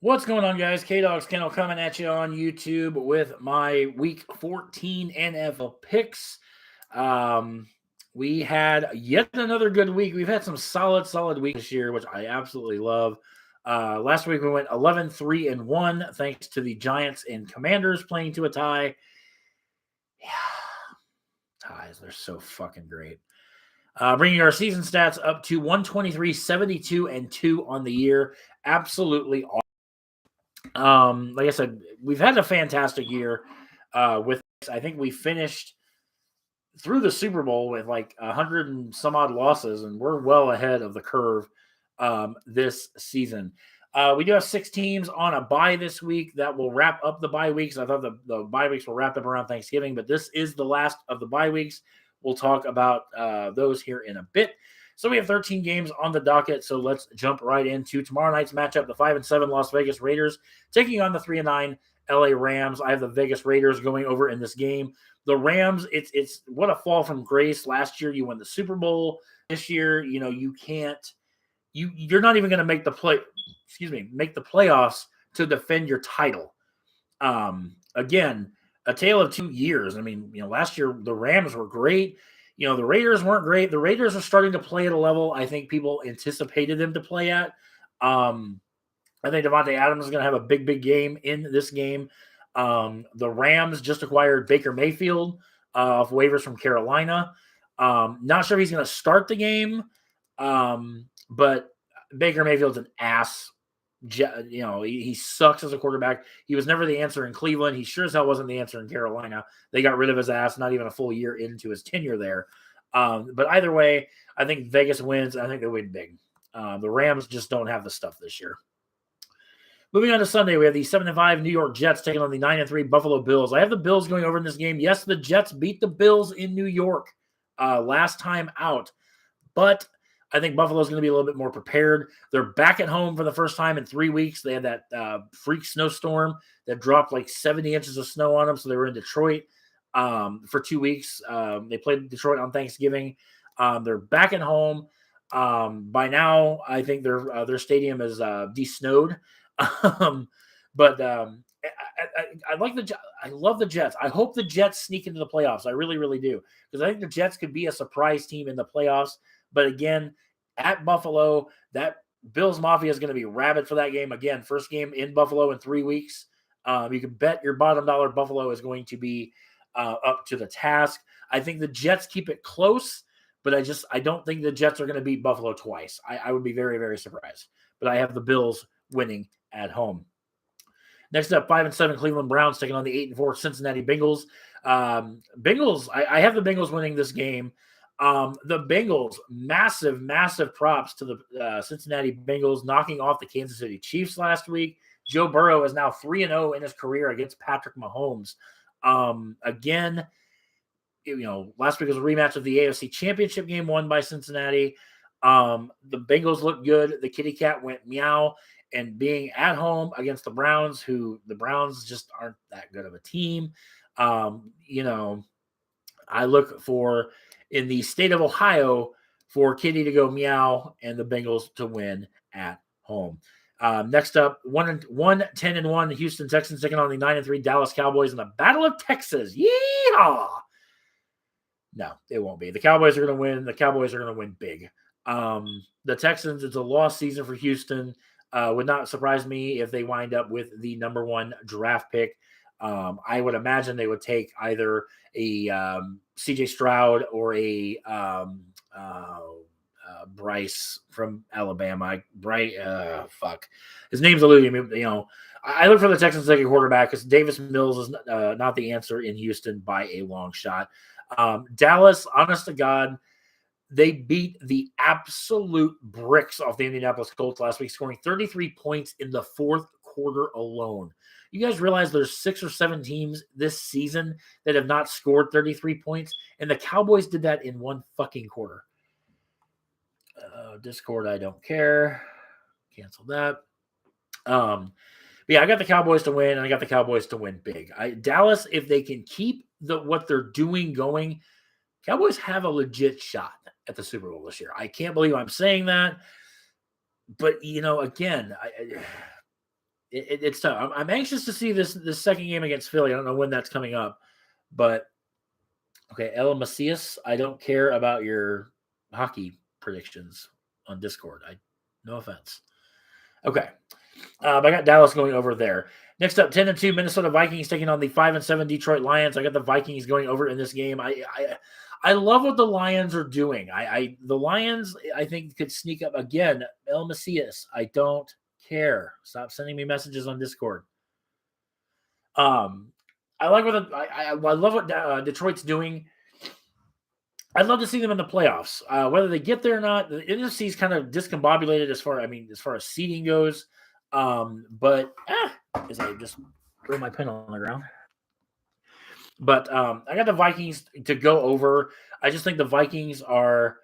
What's going on, guys? K-Dog's Kennel coming at you on YouTube with my Week 14 NFL picks. Um, we had yet another good week. We've had some solid weeks this year, which I absolutely love. Last week we went 11-3-1, thanks to the Giants and Commanders playing to a tie. Yeah, ties, they're so fucking great. Bringing our season stats up to 123, 72, and 2 on the year. Absolutely awesome. Like I said, we've had a fantastic year with this. I think we finished through the Super Bowl with like 100 and some odd losses, and we're well ahead of the curve this season. We do have 6 teams on a bye this week that will wrap up the bye weeks. I thought the bye weeks were wrapped up around Thanksgiving, but this is the last of the bye weeks. We'll talk about those here in a bit. So we have 13 games on the docket. So let's jump right into tomorrow night's matchup. The 5-7 Las Vegas Raiders taking on the 3-9 LA Rams. I have the Vegas Raiders going over in this game. The Rams, it's what a fall from grace. Last year you won the Super Bowl. This year, you can't. You're not even going to make the playoffs to defend your title. Again, a tale of 2 years. I mean, last year the Rams were great. The Raiders weren't great. The Raiders are starting to play at a level I think people anticipated them to play at. I think Davante Adams is going to have a big game in this game. The Rams just acquired Baker Mayfield off waivers from Carolina. Not sure if he's going to start the game, but Baker Mayfield's an ass. He sucks as a quarterback. He was never the answer in Cleveland. He sure as hell wasn't the answer in Carolina. They got rid of his ass not even a full year into his tenure there. But either way, I think Vegas wins. I think they win big. The Rams just don't have the stuff this year. Moving on to Sunday, we have the 7-5 New York Jets taking on the 9-3 Buffalo Bills. I have the Bills going over in this game. Yes, the Jets beat the Bills in New York last time out, but I think Buffalo's going to be a little bit more prepared. They're back at home for the first time in 3 weeks. They had that freak snowstorm that dropped like 70 inches of snow on them, so they were in Detroit for 2 weeks. They played Detroit on Thanksgiving. They're back at home. By now, I think their stadium is de-snowed. But I like I love the Jets. I hope the Jets sneak into the playoffs. I really do, because I think the Jets could be a surprise team in the playoffs. But again, at Buffalo, that Bills Mafia is going to be rabid for that game. Again, first game in Buffalo in 3 weeks. You can bet your bottom dollar Buffalo is going to be up to the task. I think the Jets keep it close, but I don't think the Jets are going to beat Buffalo twice. I would be very surprised. But I have the Bills winning at home. Next up, 5-7 Cleveland Browns taking on the 8-4 Cincinnati Bengals. Bengals, I have the Bengals winning this game. The Bengals, massive props to the Cincinnati Bengals knocking off the Kansas City Chiefs last week. Joe Burrow is now 3-0 in his career against Patrick Mahomes. Again, last week was a rematch of the AFC Championship game won by Cincinnati. The Bengals looked good. The kitty cat went meow. And being at home against the Browns, who the Browns just aren't that good of a team. I look for, in the state of Ohio, for Kitty to go meow and the Bengals to win at home. Next up, 10-1, the Houston Texans taking on the 9-3 Dallas Cowboys in the Battle of Texas. Yeehaw! No, it won't be. The Cowboys are going to win. The Cowboys are going to win big. The Texans, it's a lost season for Houston. Would not surprise me if they wind up with the number 1 draft pick. I would imagine they would take either a CJ Stroud or a Bryce from Alabama. His name's eluding me. I look for the Texans to take a quarterback because Davis Mills is not the answer in Houston by a long shot. Dallas, honest to God, they beat the absolute bricks off the Indianapolis Colts last week, scoring 33 points in the fourth quarter alone. You guys realize there's 6 or 7 teams this season that have not scored 33 points, and the Cowboys did that in 1 fucking quarter. Discord, I don't care. Cancel that. I got the Cowboys to win, and I got the Cowboys to win big. Dallas, if they can keep what they're doing going, Cowboys have a legit shot at the Super Bowl this year. I can't believe I'm saying that. But, again, it's tough. I'm anxious to see this second game against Philly. I don't know when that's coming up, but okay, Ella Macias, I don't care about your hockey predictions on Discord. No offense. Okay. I got Dallas going over there. Next up, 10-2 Minnesota Vikings taking on the 5-7 Detroit Lions. I got the Vikings going over in this game. I love what the Lions are doing. The Lions, I think, could sneak up again. El Macias, I don't care. Stop sending me messages on Discord. I like what I love what Detroit's doing. I'd love to see them in the playoffs. Whether they get there or not, the NFC is kind of discombobulated as far as seeding goes. But as I just throw my pen on the ground. But I got the Vikings to go over. I just think the Vikings are.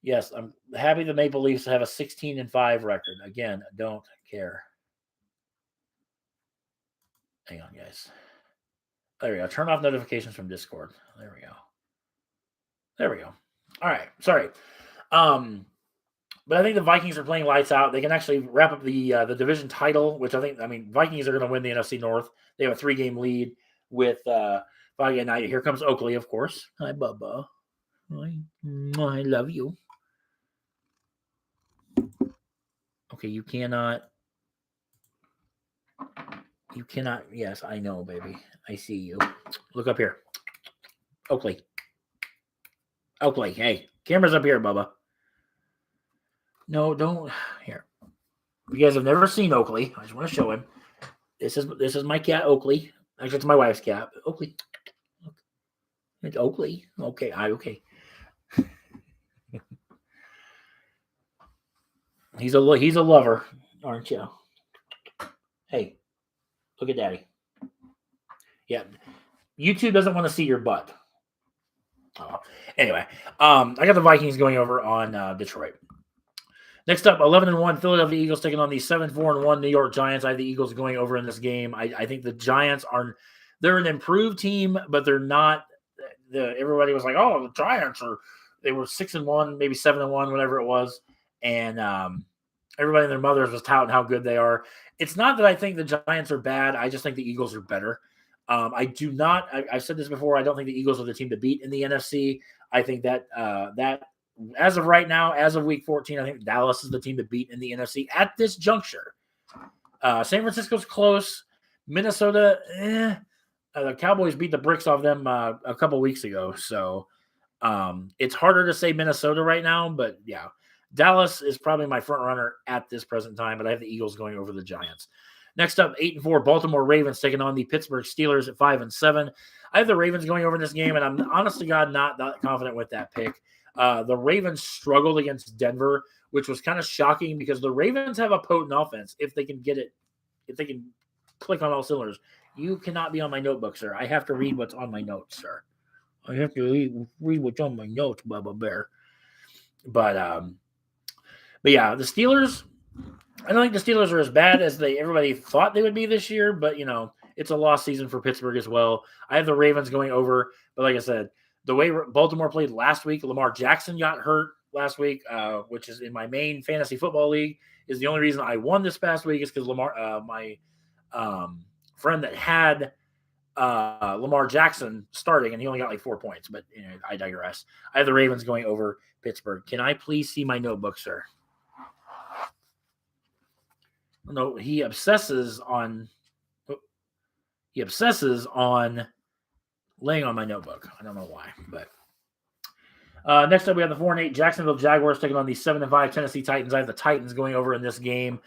Yes, I'm happy the Maple Leafs have a 16-5 record. Again, don't care. Hang on, guys. There we go. Turn off notifications from Discord. There we go. All right. Sorry. But I think the Vikings are playing lights out. They can actually wrap up the division title, which Vikings are going to win the NFC North. They have a 3-game lead with Friday night. Here comes Oakley, of course. Hi, Bubba. I love you. Okay, you cannot. Yes, I know, baby. I see you. Look up here. Oakley, hey. Camera's up here, Bubba. No, don't. Here. You guys have never seen Oakley. I just want to show him. This is my cat, Oakley. Actually, it's my wife's cat. Oakley. It's Oakley. Okay, okay. He's a lover, aren't you? Hey, look at Daddy. Yeah, YouTube doesn't want to see your butt. Oh. Anyway, I got the Vikings going over on Detroit. Next up, 11-1 Philadelphia Eagles taking on the 7-4-1 New York Giants. I have the Eagles going over in this game. I think the Giants they're an improved team, but they're not. Everybody was like, "Oh, the Giants they were 6-1, maybe 7-1, whatever it was," and everybody and their mothers was touting how good they are. It's not that I think the Giants are bad. I just think the Eagles are better. I do not. I've said this before. I don't think the Eagles are the team to beat in the NFC. I think that as of right now, as of Week 14, I think Dallas is the team to beat in the NFC at this juncture. San Francisco's close. Minnesota, the Cowboys beat the bricks off them a couple weeks ago. So it's harder to say Minnesota right now. But, yeah, Dallas is probably my front runner at this present time. But I have the Eagles going over the Giants. Next up, 8-4 Baltimore Ravens taking on the Pittsburgh Steelers at 5-7. I have the Ravens going over in this game, and I'm honest to God not that confident with that pick. The Ravens struggled against Denver, which was kind of shocking because the Ravens have a potent offense if they can get it, if they can click on all cylinders. You cannot be on my notebook, sir. I have to read what's on my notes, sir. I have to read what's on my notes, Bubba Bear. But yeah, the Steelers. I don't think the Steelers are as bad as everybody thought they would be this year, but, it's a lost season for Pittsburgh as well. I have the Ravens going over, but like I said, the way Baltimore played last week, Lamar Jackson got hurt last week, which is in my main fantasy football league, is the only reason I won this past week is because Lamar, my friend that had Lamar Jackson starting, and he only got like 4 points, but I digress. I have the Ravens going over Pittsburgh. Can I please see my notebook, sir? No, he obsesses on laying on my notebook. I don't know why, but next up we have the 4-8 Jacksonville Jaguars taking on the 7-5 Tennessee Titans. I have the Titans going over in this game.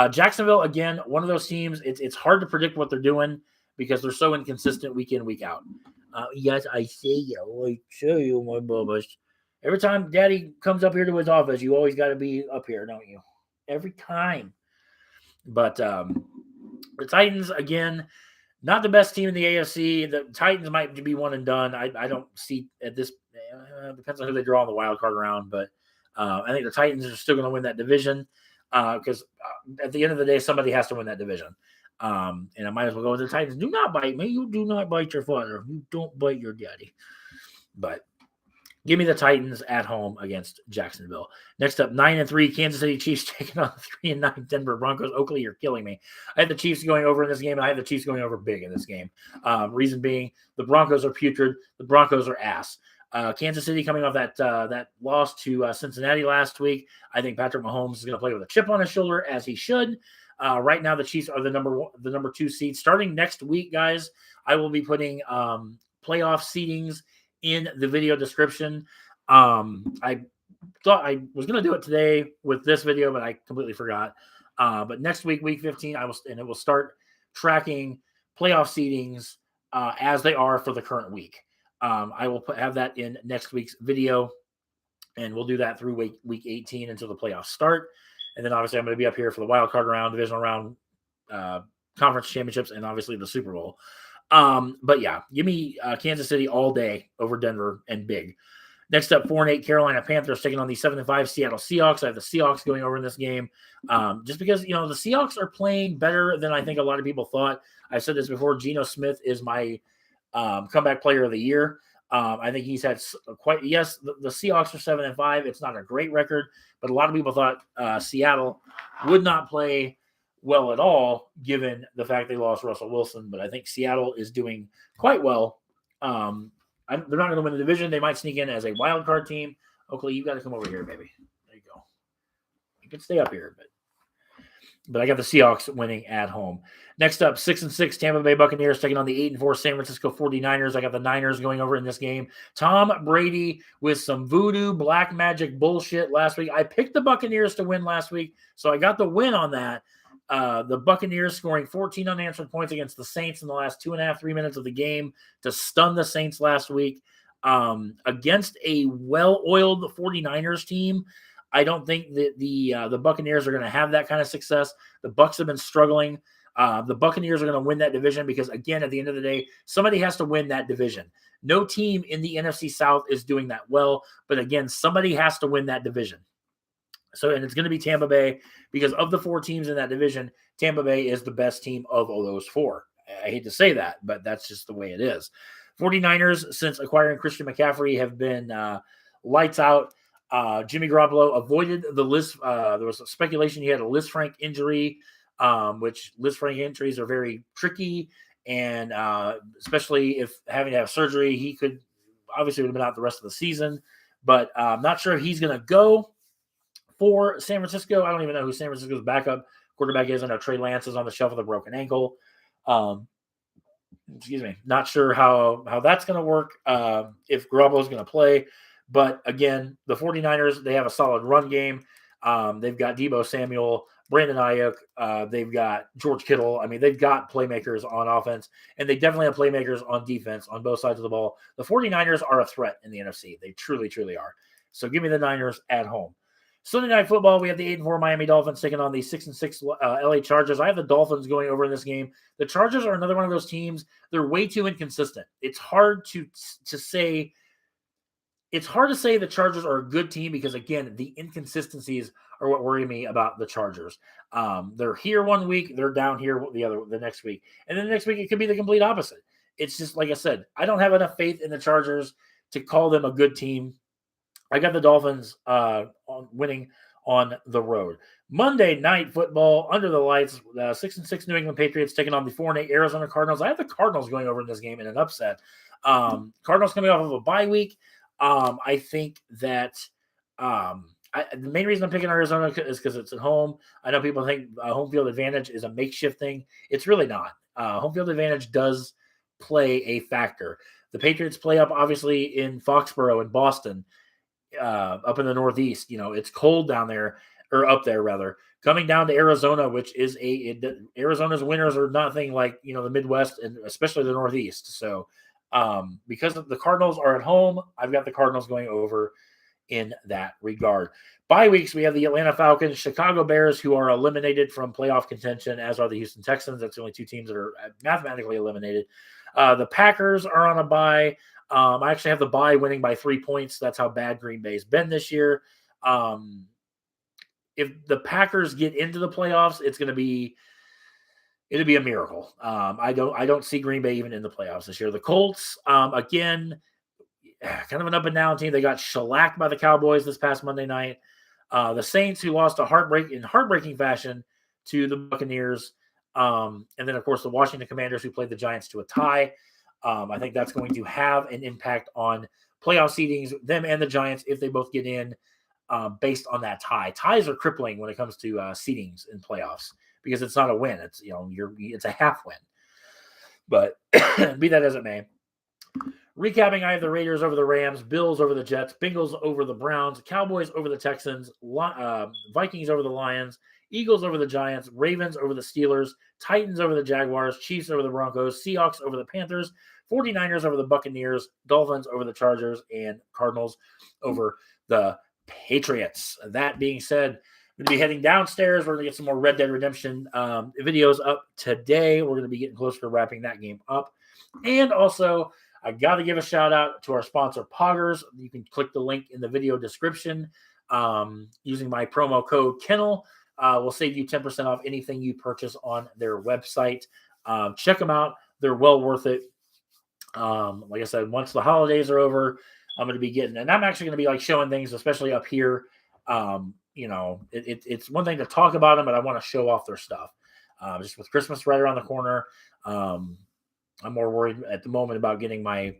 Jacksonville, again, one of those teams. It's hard to predict what they're doing because they're so inconsistent week in, week out. Yes, I see you. I see you, my bubbas. Every time Daddy comes up here to his office, you always got to be up here, don't you? Every time. But the Titans, again, not the best team in the AFC. The Titans might be one and done. I don't see at this. Depends on who they draw in the wild card round, but I think the Titans are still going to win that division because at the end of the day, somebody has to win that division. And I might as well go with the Titans. Do not bite me. You do not bite your father. You don't bite your daddy. But Give me the Titans at home against Jacksonville. Next up, 9-3 Kansas City Chiefs taking on the 3-9 Denver Broncos. Oakley, you're killing me. I had the Chiefs going over in this game, and I had the Chiefs going over big in this game. Reason being, the Broncos are putrid. The Broncos are ass. Kansas City coming off that loss to Cincinnati last week. I think Patrick Mahomes is going to play with a chip on his shoulder, as he should. Right now, the Chiefs are the number 2 seed. Starting next week, guys, I will be putting playoff seedings in the video description. I thought I was going to do it today with this video, but I completely forgot. But next week, week 15, it will start tracking playoff seedings as they are for the current week. I will have that in next week's video, and we'll do that through week 18 until the playoffs start. And then obviously I'm going to be up here for the wild card round, divisional round, conference championships, and obviously the Super Bowl. But yeah, give me Kansas City all day over Denver and big. Next up, 4-8 Carolina Panthers taking on the 7-5 Seattle Seahawks. I have the Seahawks going over in this game, just because the Seahawks are playing better than I think a lot of people thought. I've said this before. Geno Smith is my comeback player of the year. I think he's had the Seahawks are 7-5. It's not a great record, but a lot of people thought Seattle would not play well at all, given the fact they lost Russell Wilson. But I think Seattle is doing quite well. They're not going to win the division. They might sneak in as a wild card team. Oakley, you got to come over here, baby. There you go. You can stay up here, but I got the Seahawks winning at home. Next up, 6-6 Tampa Bay Buccaneers taking on the 8-4 San Francisco 49ers. I got the Niners going over in this game. Tom Brady with some voodoo black magic bullshit last week. I picked the Buccaneers to win last week, so I got the win on that. The Buccaneers scoring 14 unanswered points against the Saints in the last 2.5-3 minutes of the game to stun the Saints last week. Against a well-oiled 49ers team, I don't think that the Buccaneers are going to have that kind of success. The Bucs have been struggling. The Buccaneers are going to win that division because, again, at the end of the day, somebody has to win that division. No team in the NFC South is doing that well, but again, somebody has to win that division. So, and it's going to be Tampa Bay because of the 4 teams in that division, Tampa Bay is the best team of all those 4. I hate to say that, but that's just the way it is. 49ers, since acquiring Christian McCaffrey, have been lights out. Jimmy Garoppolo avoided the list. There was speculation he had a Lisfranc injury, which Lisfranc injuries are very tricky. And especially if having to have surgery, he could obviously would have been out the rest of the season. But I'm not sure if he's going to go for San Francisco. I don't even know who San Francisco's backup quarterback is. I know Trey Lance is on the shelf with a broken ankle. Excuse me. Not sure how that's going to work, if Garoppolo's going to play. But again, the 49ers, they have a solid run game. They've got Deebo Samuel, Brandon Ayuk. They've got George Kittle. I mean, they've got playmakers on offense, and they definitely have playmakers on defense on both sides of the ball. The 49ers are a threat in the NFC. They truly, truly are. So give me the Niners at home. Sunday Night Football, we have the 8-4 Miami Dolphins taking on the 6-6 LA Chargers. I have the Dolphins going over in this game. The Chargers are another one of those teams. They're way too inconsistent. It's hard to say. It's hard to say the Chargers are a good team because, again, the inconsistencies are what worry me about the Chargers. They're here one week, they're down here the next week. And then the next week, it could be the complete opposite. It's just, like I said, I don't have enough faith in the Chargers to call them a good team. I got the Dolphins winning on the road. Monday Night Football, under the lights, 6-6 New England Patriots taking on the 4-8 Arizona Cardinals. I have the Cardinals going over in this game in an upset. Cardinals coming off of a bye week. I think that the main reason I'm picking Arizona is because it's at home. I know people think home field advantage is a makeshift thing. It's really not. Home field advantage does play a factor. The Patriots play up, obviously, in Foxborough in Boston, up in the Northeast. It's cold down there, or up there, rather. Coming down to Arizona, which is Arizona's winters are nothing like, the Midwest and especially the Northeast. So, because the Cardinals are at home, I've got the Cardinals going over in that regard. Bye weeks, we have the Atlanta Falcons, Chicago Bears, who are eliminated from playoff contention, as are the Houston Texans. That's the only 2 teams that are mathematically eliminated. The Packers are on a bye. I actually have the bye winning by 3 points. That's how bad Green Bay's been this year. If the Packers get into the playoffs, it'll be a miracle. I don't see Green Bay even in the playoffs this year. The Colts, again, kind of an up and down team. They got shellacked by the Cowboys this past Monday night. The Saints, who lost in heartbreaking fashion to the Buccaneers. And then, of course, the Washington Commanders, who played the Giants to a tie. I think that's going to have an impact on playoff seedings, them and the Giants, if they both get in, based on that tie. Ties are crippling when it comes to seedings in playoffs because it's not a win. It's it's a half win. But be that as it may. Recapping, I have the Raiders over the Rams, Bills over the Jets, Bengals over the Browns, Cowboys over the Texans, Vikings over the Lions, Eagles over the Giants, Ravens over the Steelers, Titans over the Jaguars, Chiefs over the Broncos, Seahawks over the Panthers, 49ers over the Buccaneers, Dolphins over the Chargers, and Cardinals over the Patriots. That being said, I'm going to be heading downstairs. We're going to get some more Red Dead Redemption videos up today. We're going to be getting closer to wrapping that game up. And also, I got to give a shout out to our sponsor, Poggers. You can click the link in the video description. Using my promo code Kennel will save you 10% off anything you purchase on their website. Check them out. They're well worth it. Like I said, once the holidays are over, I'm going to be getting, and I'm actually going to be showing things, especially up here. It's one thing to talk about them, but I want to show off their stuff. Just with Christmas right around the corner. I'm more worried at the moment about getting my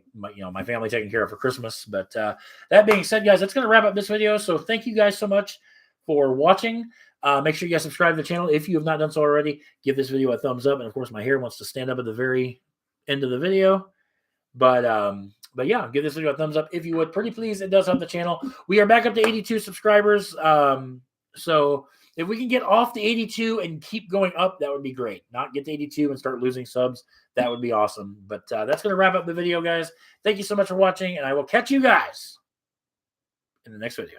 family taken care of for Christmas. But that being said, guys, that's going to wrap up this video. So thank you guys so much for watching. Make sure you guys subscribe to the channel. If you have not done so already, give this video a thumbs up. And of course, my hair wants to stand up at the very end of the video. But yeah, give this video a thumbs up if you would. Pretty please, it does help the channel. We are back up to 82 subscribers. So if we can get off the 82 and keep going up, that would be great. Not get to 82 and start losing subs. That would be awesome. But that's going to wrap up the video, guys. Thank you so much for watching, and I will catch you guys in the next video.